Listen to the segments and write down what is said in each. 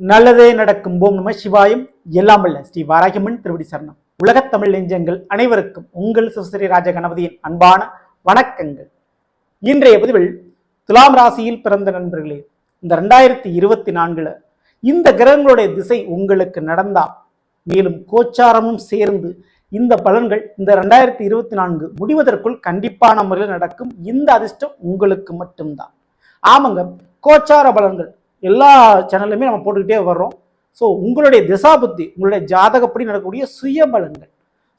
நல்லதே நடக்கும். ஓம் நம சிவாயம். எல்லாம் வல்ல ஸ்ரீ வாராகியம்மன் திருவடி சரணம். உலகத் தமிழ் நெஞ்சங்கள் அனைவருக்கும் உங்கள் சுஸ்ரீ ராஜ கணபதியின் அன்பான வணக்கங்கள். இன்றைய பதிவில் துலாம் ராசியில் பிறந்த நண்பர்களே, இந்த 2024 இந்த கிரகங்களுடைய திசை உங்களுக்கு நடந்தா, மேலும் கோச்சாரமும் சேர்ந்து இந்த பலன்கள் இந்த 2024 முடிவதற்குள் கண்டிப்பான முறையில் நடக்கும். இந்த அதிர்ஷ்டம் உங்களுக்கு மட்டும்தான். ஆமாங்க, கோச்சார பலன்கள் எல்லா சேனல்லையுமே நம்ம போட்டுக்கிட்டே வர்றோம். ஸோ உங்களுடைய திசா புத்தி, உங்களுடைய ஜாதகப்படி நடக்கக்கூடிய சுய பலன்கள்,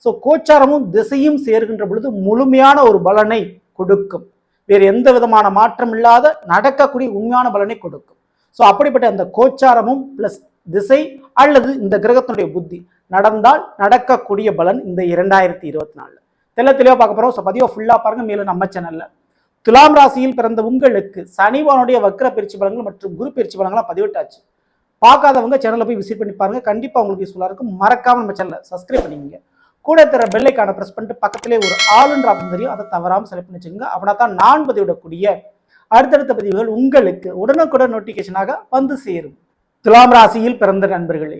ஸோ கோச்சாரமும் திசையும் சேர்கின்ற பொழுது முழுமையான ஒரு பலனை கொடுக்கும். வேறு எந்த விதமான மாற்றம் இல்லாத நடக்கக்கூடிய உண்மையான பலனை கொடுக்கும். ஸோ அப்படிப்பட்ட அந்த கோச்சாரமும் பிளஸ் திசை அல்லது இந்த கிரகத்தினுடைய புத்தி நடந்தால் நடக்கக்கூடிய பலன் இந்த 2024 தெளிவாக பார்க்க போகிறோம். ஸோ பதிவை ஃபுல்லாக பாருங்க. மேலும் நம்ம சேனல்ல துலாம் ராசியில் பிறந்த உங்களுக்கு சனிவானுடைய வக்ர பயிற்சி பலன்கள் மற்றும் குரு பயிற்சி பலன்கள்லாம் பதிவிட்டாச்சு. பார்க்காதவங்க சேனலை போய் விசிட் பண்ணி பாருங்க. கண்டிப்பாக உங்களுக்கு யூஸ்ஃபுல்லாக இருக்கும். மறக்காம நம்ம சேனலை சப்ஸ்கிரைப் பண்ணிக்கங்க. கூட தர பெல்லைக்கான ப்ரெஸ் பண்ணிட்டு பக்கத்திலே ஒரு ஆளுன்ற ஆப்ஷன் தெரியும், அதை தவறாமல் செலக்ட் பண்ணி வச்சுக்கோங்க. அப்படின்னா தான் நான் பதிவிடக்கூடிய அடுத்தடுத்த பதிவுகள் உங்களுக்கு உடனுக்குடன் நோட்டிஃபிகேஷனாக வந்து சேரும். துலாம் ராசியில் பிறந்த நண்பர்களே,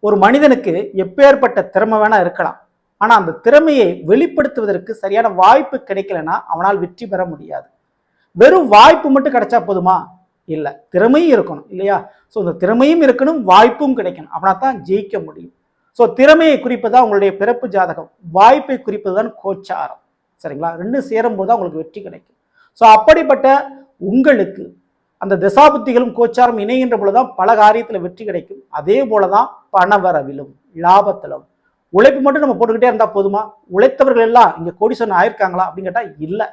ஒரு மனிதனுக்கு எப்பேற்பட்ட திறமை வேணா இருக்கலாம். ஆனால் அந்த திறமையை வெளிப்படுத்துவதற்கு சரியான வாய்ப்பு கிடைக்கலன்னா அவனால் வெற்றி பெற முடியாது. வெறும் வாய்ப்பு மட்டும் கிடைச்சா போதுமா? இல்லை, திறமையும் இருக்கணும் இல்லையா? ஸோ இந்த திறமையும் இருக்கணும், வாய்ப்பும் கிடைக்கணும். அப்படின்னா தான் ஜெயிக்க முடியும். ஸோ திறமையை குறிப்பதுதான் உங்களுடைய பிறப்பு ஜாதகம், வாய்ப்பை குறிப்பது தான் கோச்சாரம். சரிங்களா? ரெண்டும் சேரும் போது தான் உங்களுக்கு வெற்றி கிடைக்கும். ஸோ அப்படிப்பட்ட உங்களுக்கு அந்த தசாபுத்திகளும் கோச்சாரம் இணைகின்ற பொழுதுதான் பல காரியத்தில் வெற்றி கிடைக்கும். அதே போலதான் பணவரவிலும் லாபத்திலும். உழைப்பு மட்டும் நம்ம போட்டுக்கிட்டே இருந்தால் போதுமா? உழைத்தவர்கள் எல்லாம் இங்கே கோடீஸ்வரன் ஆயிருக்காங்களா அப்படின்னு கேட்டால் இல்லை.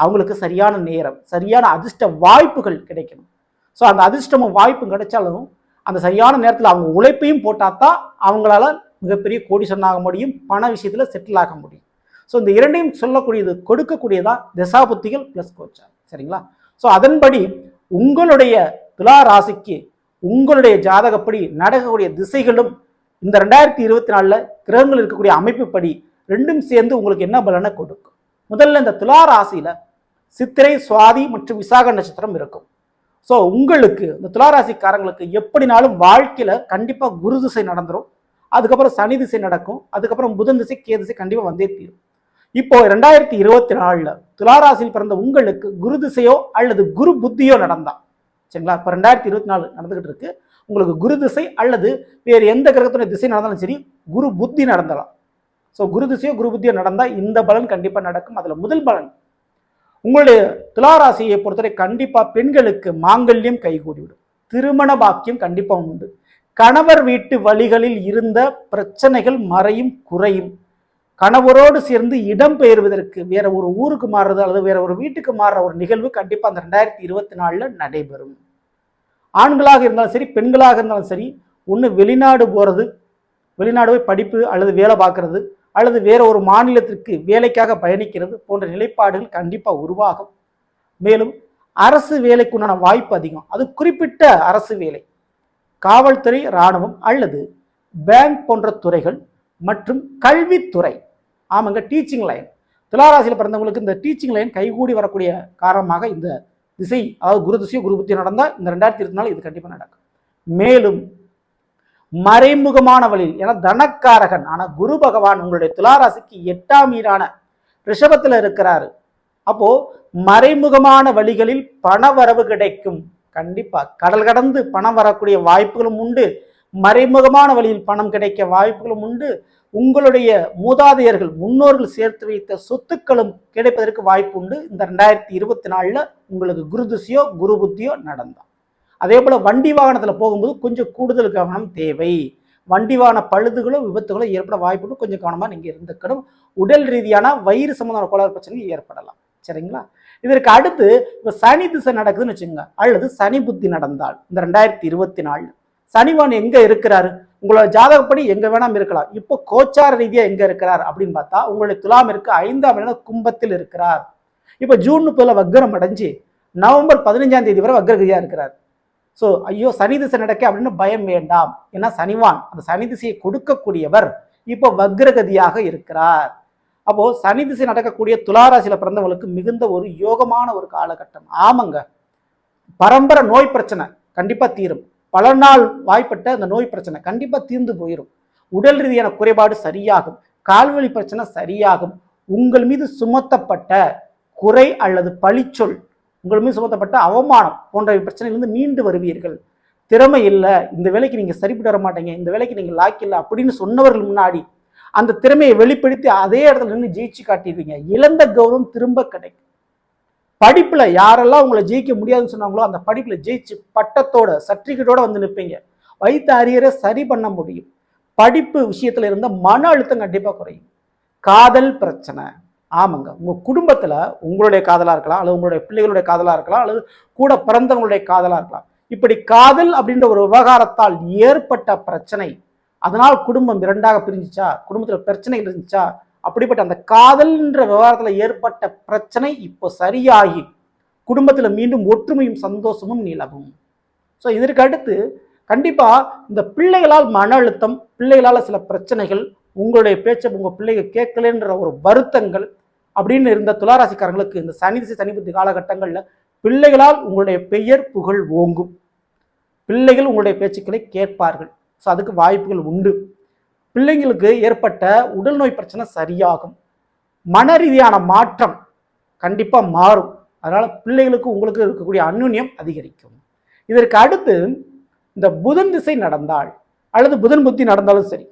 அவங்களுக்கு சரியான நேரம், சரியான அதிர்ஷ்ட வாய்ப்புகள் கிடைக்கணும். ஸோ அந்த அதிர்ஷ்டமும் வாய்ப்பும் கிடைச்சாலும் அந்த சரியான நேரத்தில் அவங்க உழைப்பையும் போட்டால் தான் அவங்களால மிகப்பெரிய கோடீஸ்வரன் ஆக முடியும், பண விஷயத்தில் செட்டில் ஆக முடியும். ஸோ இந்த இரண்டையும் சொல்லக்கூடியது, கொடுக்கக்கூடியதான் தசாபுத்திகள் பிளஸ் கோச்சாரம். சரிங்களா? ஸோ அதன்படி உங்களுடைய துலா ராசிக்கு உங்களுடைய ஜாதகப்படி நடக்கக்கூடிய திசைகளும் இந்த 2024 கிரகங்கள் இருக்கக்கூடிய அமைப்புப்படி ரெண்டும் சேர்ந்து உங்களுக்கு என்ன பலனை கொடுக்கும்? முதல்ல இந்த துலா ராசியில சித்திரை, சுவாதி மற்றும் விசாக நட்சத்திரம் இருக்கும். ஸோ உங்களுக்கு இந்த துலா ராசிக்காரங்களுக்கு எப்படினாலும் வாழ்க்கையில கண்டிப்பா குரு திசை நடந்துடும். அதுக்கப்புறம் சனி திசை நடக்கும். அதுக்கப்புறம் புதன் திசை, கே திசை கண்டிப்பா வந்தே தீரும். இப்போ 2024 துலா ராசியில் பிறந்த உங்களுக்கு குரு திசையோ அல்லது குரு புத்தியோ நடந்தா, சரிங்களா? இப்போ 2024 நடந்துகிட்டு இருக்கு. உங்களுக்கு குரு திசை அல்லது வேறு எந்த கிரகத்துடைய திசை நடந்தாலும் சரி, குரு புத்தி நடந்தலாம். ஸோ குரு திசையோ குரு புத்தியோ நடந்தால் இந்த பலன் கண்டிப்பாக நடக்கும். அதில் முதல் பலன், உங்களுடைய துலா ராசியை பொறுத்தவரை கண்டிப்பாக பெண்களுக்கு மாங்கல்யம் கைகூடிவிடும். திருமண பாக்கியம் கண்டிப்பாக உண்டு. கணவர் வீட்டு வழிகளில் இருந்த பிரச்சனைகள் மறையும், குறையும். கணவரோடு சேர்ந்து இடம் பெயர்வதற்கு வேற ஒரு ஊருக்கு மாறுறது அல்லது வேற ஒரு வீட்டுக்கு மாறுற ஒரு நிகழ்வு கண்டிப்பாக அந்த 2024 நடைபெறும். ஆண்களாக இருந்தாலும் சரி, பெண்களாக இருந்தாலும் சரி, ஒன்று வெளிநாடு போகிறது, வெளிநாடு போய் படிப்பு அல்லது வேலை பார்க்கறது, அல்லது வேற ஒரு மாநிலத்திற்கு வேலைக்காக பயணிக்கிறது போன்ற நிலைப்பாடுகள் கண்டிப்பாக உருவாகும். மேலும் அரசு வேலைக்கு உண்டான வாய்ப்பு அதிகம். அது குறிப்பிட்ட அரசு வேலை, காவல்துறை, இராணுவம் அல்லது பேங்க் போன்ற துறைகள் மற்றும் கல்வித்துறை. ஆமாங்க, டீச்சிங் லைன். துளாராசியில் பிறந்தவங்களுக்கு இந்த டீச்சிங் லைன் கைகூடி வரக்கூடிய காரணமாக இந்த திசை, அதாவது குரு திசையோ குரு புத்தியோ நடந்தால் இந்த 2024 இது கண்டிப்பாக நடக்கும். மேலும் மறைமுகமான வழியில், ஏன்னா தனக்காரகன் ஆனா குரு பகவான் உங்களுடைய துளாராசிக்கு 8ஆம் வீடான ரிஷபத்தில் இருக்கிறாரு. அப்போ மறைமுகமான வழிகளில் பண வரவு கிடைக்கும். கண்டிப்பா கடல் கடந்து பணம் வரக்கூடிய வாய்ப்புகளும் உண்டு. மறைமுகமான வழியில் பணம் கிடைக்க வாய்ப்புகளும் உண்டு. உங்களுடைய மூதாதையர்கள், முன்னோர்கள் சேர்த்து வைத்த சொத்துக்களும் கிடைப்பதற்கு வாய்ப்பு உண்டு. இந்த 2024 உங்களுக்கு குரு திசையோ குரு புத்தியோ நடந்தால். அதே போல வண்டி வாகனத்தில் போகும்போது கொஞ்சம் கூடுதல் கவனம் தேவை. வண்டி வாகன பழுதுகளோ விபத்துகளோ ஏற்பட வாய்ப்பு, கொஞ்சம் கவனமாக நீங்கள் இருந்துக்கணும். உடல் ரீதியான வயிறு சம்பந்தமான கோளாறு பிரச்சனை ஏற்படலாம். சரிங்களா? இதற்கு அடுத்து இப்போ சனி திசை நடக்குதுன்னு வச்சுக்கோங்க, அல்லது சனி புத்தி நடந்தால் இந்த 2024 சனிவான் எங்க இருக்கிறாரு? உங்களோட ஜாதகப்படி எங்க வேணாம் இருக்கலாம். இப்போ கோச்சார ரீதியா எங்க இருக்கிறார் அப்படின்னு பார்த்தா, உங்களுடைய துலாம் இருக்கு 5ஆம் இடம் கும்பத்தில் இருக்கிறார். இப்போ ஜூன் 30 வக்ரம் அடைஞ்சு நவம்பர் 15ஆம் தேதி வரை வக்ரகதியா இருக்கிறார். ஸோ ஐயோ சனி திசை நடக்க அப்படின்னு பயம் வேண்டாம். ஏன்னா சனிவான் அந்த சனி திசையை கொடுக்கக்கூடியவர் இப்போ வக்ரகதியாக இருக்கிறார். அப்போ சனி திசை நடக்கக்கூடிய துளாராசியில பிறந்தவங்களுக்கு மிகுந்த ஒரு யோகமான ஒரு காலகட்டம். ஆமாங்க, பரம்பரை நோய் பிரச்சனை கண்டிப்பா தீரும். பல நாள் வாய்ப்பட்ட அந்த நோய் பிரச்சனை கண்டிப்பாக தீர்ந்து போயிடும். உடல் ரீதியான குறைபாடு சரியாகும். கால்வழி பிரச்சனை சரியாகும். உங்கள் மீது சுமத்தப்பட்ட குறை அல்லது பழிச்சொல், உங்கள் மீது சுமத்தப்பட்ட அவமானம் போன்ற பிரச்சனையிலிருந்து மீண்டு வருவீர்கள். திறமை இல்லை, இந்த வேலைக்கு நீங்கள் சரிப்பட்டு வர மாட்டீங்க, இந்த வேலைக்கு நீங்கள் லாக் இல்லை அப்படின்னு சொன்னவர்கள் முன்னாடி அந்த திறமையை வெளிப்படுத்தி அதே இடத்துல நின்று ஜெயிச்சு காட்டிடுவீங்க. இழந்த கௌரவம் திரும்ப கிடைக்கும். படிப்புல யாரெல்லாம் உங்களை ஜெயிக்க முடியாதுன்னு சொன்னாங்களோ அந்த படிப்புல ஜெயிச்சு பட்டத்தோட சர்டிபிகேட்டோட வந்து நிற்பீங்க. வைத்த அரியரை சரி பண்ண முடியும். படிப்பு விஷயத்துல இருந்த மன அழுத்தம் கண்டிப்பா குறையும். காதல் பிரச்சனை, ஆமாங்க, உங்க குடும்பத்துல உங்களுடைய காதலா இருக்கலாம், அல்லது உங்களுடைய பிள்ளைகளுடைய காதலா இருக்கலாம், அல்லது கூட பிறந்தவங்களுடைய காதலா இருக்கலாம். இப்படி காதல் அப்படின்ற ஒரு விவகாரத்தால் ஏற்பட்ட பிரச்சனை, அதனால் குடும்பம் இரண்டாக பிரிஞ்சிச்சா, குடும்பத்துல பிரச்சனைகள் இருந்துச்சா, அப்படிப்பட்ட அந்த காதல்ன்ற விவகாரத்துல ஏற்பட்ட பிரச்சனை இப்போ சரியாகி குடும்பத்துல மீண்டும் ஒற்றுமையும் சந்தோஷமும் நிலவும். ஸோ இதற்கு அடுத்து கண்டிப்பா இந்த பிள்ளைகளால் மன அழுத்தம், பிள்ளைகளால் சில பிரச்சனைகள், உங்களுடைய பேச்சை உங்க பிள்ளைகள் கேட்கலன்ற ஒரு வருத்தங்கள் அப்படின்னு இருந்த துளாராசிக்காரங்களுக்கு இந்த சனி திசை சனி புத்தி காலகட்டங்கள்ல பிள்ளைகளால் உங்களுடைய பெயர் புகழ் ஓங்கும். பிள்ளைகள் உங்களுடைய பேச்சுக்களை கேட்பார்கள். ஸோ அதுக்கு வாய்ப்புகள் உண்டு. பிள்ளைங்களுக்கு ஏற்பட்ட உடல் நோய் பிரச்சனை சரியாகும். மன ரீதியான மாற்றம் கண்டிப்பாக மாறும். அதனால பிள்ளைகளுக்கு உங்களுக்கு இருக்கக்கூடிய அந்யுன்யம் அதிகரிக்கும். இதற்கு அடுத்து இந்த புதன் திசை நடந்தால் அல்லது புதன் புத்தி நடந்தாலும் சரி,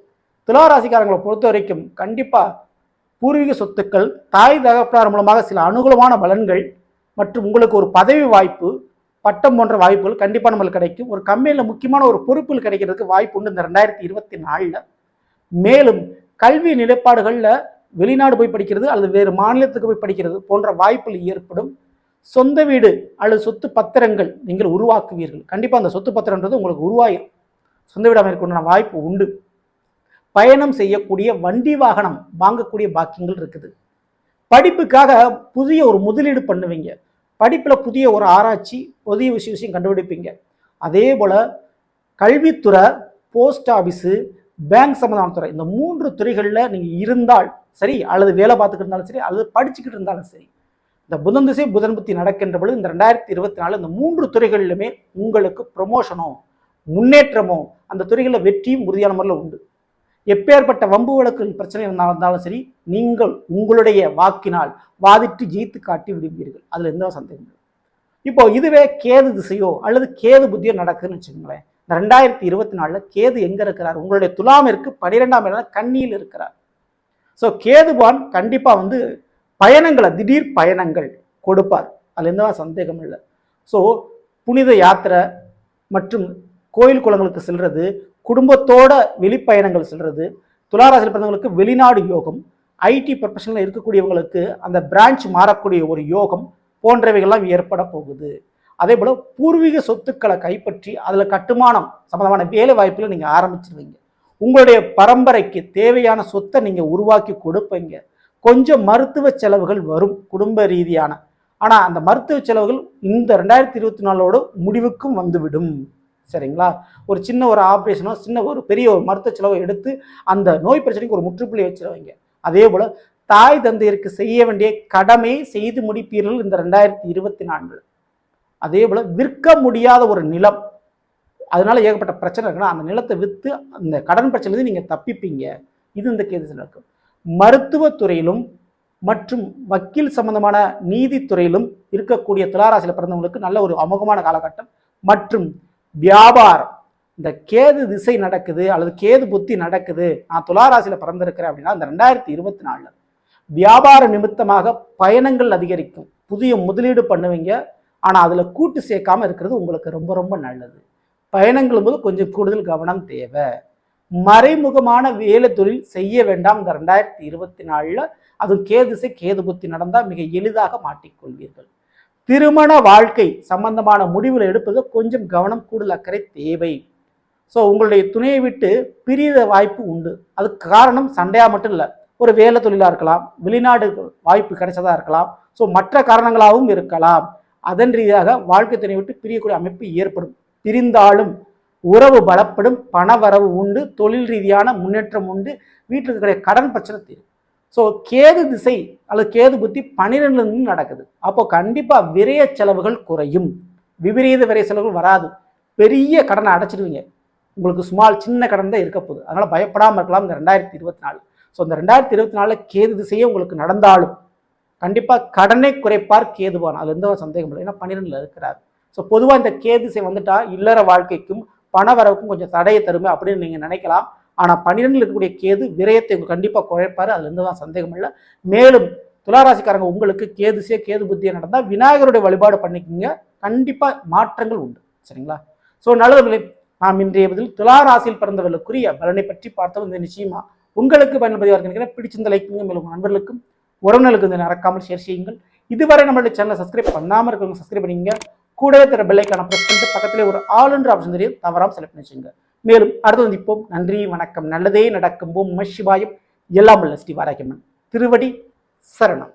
துளாராசிக்காரங்களை பொறுத்த வரைக்கும் கண்டிப்பாக பூர்வீக சொத்துக்கள், தாய் தகப்பனார் மூலமாக சில அனுகூலமான பலன்கள் மற்றும் உங்களுக்கு ஒரு பதவி வாய்ப்பு, பட்டம் போன்ற வாய்ப்புகள் கண்டிப்பாக நம்மளுக்கு கிடைக்கும். ஒரு கம்பெனியில் முக்கியமான ஒரு பொறுப்புகள் கிடைக்கிறதுக்கு வாய்ப்பு உண்டு இந்த 2024. மேலும் கல்வி நிலைப்பாடுகளில் வெளிநாடு போய் படிக்கிறது அல்லது வேறு மாநிலத்துக்கு போய் படிக்கிறது போன்ற வாய்ப்புகள் ஏற்படும். சொந்த வீடு அல்லது சொத்து பத்திரங்கள் நீங்கள் உருவாக்குவீர்கள். கண்டிப்பாக அந்த சொத்து பத்திரன்றது உங்களுக்கு உருவாயிரும். சொந்த வீடு அமைக்கக்கூடிய வாய்ப்பு உண்டு. பயணம் செய்யக்கூடிய வண்டி வாகனம் வாங்கக்கூடிய பாக்கியங்கள் இருக்குது. படிப்புக்காக புதிய ஒரு முதலீடு பண்ணுவீங்க. படிப்பில் புதிய ஒரு ஆராய்ச்சி, புதிய விஷயம் கண்டுபிடிப்பீங்க. அதே போல் கல்வித்துறை, போஸ்ட் ஆஃபீஸு, பேங்க் சம்மந்தமான துறை, இந்த 3 துறைகளில் நீங்கள் இருந்தால் சரி, அல்லது வேலை பார்த்துக்கிட்டு இருந்தாலும் சரி, அல்லது படிச்சுக்கிட்டு இருந்தாலும் சரி, இந்த புதன் திசை புதன் புத்தி நடக்கின்ற பொழுது இந்த 2024 இந்த 3 துறைகளிலுமே உங்களுக்கு ப்ரொமோஷனோ முன்னேற்றமோ அந்த துறைகளில் வெற்றியும் உறுதியான முறையில் உண்டு. எப்பேற்பட்ட வம்பு வழக்கு பிரச்சனை இருந்தாலும் சரி, நீங்கள் உங்களுடைய வாக்கினால் வாதிட்டு ஜெயித்து காட்டி விடுவீர்கள். அதில் எந்த சந்தேகம் இல்லை. இப்போ இதுவே கேது திசையோ அல்லது கேது புத்தியோ நடக்குதுன்னு வச்சுக்கோங்களேன். இந்த 2024 கேது எங்க இருக்கிறார்? உங்களுடைய துலாமிற்கு 12ஆம் இடம் கன்னியில் இருக்கிறார். ஸோ கேதுபான் கண்டிப்பா பயணங்களை, திடீர் பயணங்கள் கொடுப்பார். அதுல எந்த சந்தேகம் இல்லை. ஸோ புனித யாத்திரை மற்றும் கோயில் குளங்களுக்கு செல்றது, குடும்பத்தோட வெளிப்பயணங்கள் செல்றது, துளாராசியில் பிறந்தவங்களுக்கு வெளிநாடு யோகம், ஐடி ப்ரொஃபஷனில் இருக்கக்கூடியவங்களுக்கு அந்த பிரான்ச் மாறக்கூடிய ஒரு யோகம் போன்றவைகள்லாம் ஏற்பட போகுது. அதே போல் பூர்வீக சொத்துக்களை கைப்பற்றி அதில் கட்டுமானம் சம்பந்தமான வேலை வாய்ப்புகளை நீங்கள் ஆரம்பிச்சிருவீங்க. உங்களுடைய பரம்பரைக்கு தேவையான சொத்தை நீங்கள் உருவாக்கி கொடுப்பீங்க. கொஞ்சம் மருத்துவ செலவுகள் வரும் குடும்ப ரீதியான. ஆனால் அந்த மருத்துவ செலவுகள் இந்த 2024 முடிவுக்கும் வந்துவிடும். சரிங்களா? ஒரு சின்ன ஒரு ஆப்ரேஷனோ, சின்ன ஒரு பெரிய ஒரு மருத்துவ செலவை எடுத்து அந்த நோய் பிரச்சனைக்கு ஒரு முற்றுப்புள்ளி வச்சிருவீங்க. அதே போல் தாய் தந்தையருக்கு செய்ய வேண்டிய கடமையை செய்து முடிப்பீர்கள் இந்த 2024. அதே போல் விற்க முடியாத ஒரு நிலம், அதனால ஏகப்பட்ட பிரச்சனை இருக்குன்னா அந்த நிலத்தை விற்று அந்த கடன் பிரச்சனை நீங்கள் தப்பிப்பீங்க. இது இந்த கேது நடக்கும். மருத்துவத்துறையிலும் மற்றும் வக்கீல் சம்பந்தமான நீதித்துறையிலும் இருக்கக்கூடிய துளாராசியில் பிறந்தவங்களுக்கு நல்ல ஒரு அமோகமான காலகட்டம். மற்றும் வியாபாரம், இந்த கேது திசை நடக்குது அல்லது கேது புத்தி நடக்குது, நான் துளாராசியில் பிறந்திருக்கிறேன் அப்படின்னா இந்த 2024 வியாபார நிமித்தமாக பயணங்கள் அதிகரிக்கும். புதிய முதலீடு பண்ணுவீங்க. ஆனால் அதில் கூட்டு சேர்க்காம இருக்கிறது உங்களுக்கு ரொம்ப ரொம்ப நல்லது. பயணங்கள் போது கொஞ்சம் கூடுதல் கவனம் தேவை. மறைமுகமான வேலை தொழில் செய்ய வேண்டாம் இந்த 2024. அதுவும் கேதுசை கேது புத்தி நடந்தால் மிக எளிதாக மாட்டிக்கொள்வீர்கள். திருமண வாழ்க்கை சம்பந்தமான முடிவுகளை எடுப்பது கொஞ்சம் கவனம், கூடுதல் அக்கறை தேவை. ஸோ உங்களுடைய துணையை விட்டு பிரித வாய்ப்பு உண்டு. அதுக்கு காரணம் சண்டையா மட்டும் இல்லை, ஒரு வேலை தொழிலாக இருக்கலாம், வெளிநாடு வாய்ப்பு கிடைச்சதா இருக்கலாம், ஸோ மற்ற காரணங்களாகவும் இருக்கலாம். அதன் ரீதியாக வாழ்க்கை துணை விட்டு பிரியக்கூடிய அமைப்பு ஏற்படும். பிரிந்தாலும் உறவு பலப்படும், பண வரவு உண்டு, தொழில் ரீதியான முன்னேற்றம் உண்டு, வீட்டுக்கு இருக்கிற கடன் பிரச்சனை தீரும். ஸோ கேது திசை அல்லது கேது புத்தி 12 நடக்குது. அப்போ கண்டிப்பாக விரய செலவுகள் குறையும். விபரீத விரை செலவுகள் வராது. பெரிய கடனை அடைச்சிடுவீங்க. உங்களுக்கு சின்ன கடன் தான் இருக்க போகுது. அதனால் பயப்படாமல் இருக்கலாம் இந்த 2024. ஸோ இந்த 2024 கேது திசையே உங்களுக்கு நடந்தாலும் கண்டிப்பாக கடனை குறைப்பார் கேதுவான். அது எந்த சந்தேகம் இல்லை. ஏன்னா 12ல் இருக்கிறார். ஸோ பொதுவாக இந்த கேது திசை வந்துட்டா இல்லற வாழ்க்கைக்கும் பண வரவுக்கும் கொஞ்சம் தடையை தருமே அப்படின்னு நீங்கள் நினைக்கலாம். ஆனால் 12ல் இருக்கக்கூடிய கேது விரயத்தை கண்டிப்பாக குறைப்பார். அதுல எந்த சந்தேகம் இல்லை. மேலும் துளாராசிக்காரங்க உங்களுக்கு கேது புத்தியை நடந்தால் விநாயகருடைய வழிபாடு பண்ணிக்கோங்க. கண்டிப்பாக மாற்றங்கள் உண்டு. சரிங்களா? ஸோ நல்லதுங்களே, நாம் இன்றைய பதில் துளாராசியில் பிறந்தவர்களுக்குரிய பலனை பற்றி பார்த்தோம். இந்த நிச்சயமா உங்களுக்கு பயன்பதிவாக இருக்கிறேன். பிடிச்சிருந்த லைக் பண்ணுங்க. மேலும் நண்பர்களுக்கும் உறவினர்களுக்கு வந்து மறக்காமல் ஷேர் செய்யுங்கள். இதுவரை நம்மளுடைய சேனலை சப்ஸ்கிரைப் பண்ணாமல் இருக்கிறவங்க சப்ஸ்கிரைப் பண்ணிங்க. கூடவே தர பெல்லைக்கான பிரஸ் பண்ணிட்டு பக்கத்திலே ஒரு ஆல் என்ற ஆப்ஷன் தெரியும், தவறாமல் செலக்ட் பண்ணி வச்சுங்க. மேலும் அடுத்து வந்திப்போம். நன்றி, வணக்கம். நல்லதே நடக்கும். ஓம் நம சிவாயம். எல்லாம் வல்ல ஸ்ரீ வாராகியம்மன் திருவடி சரணம்.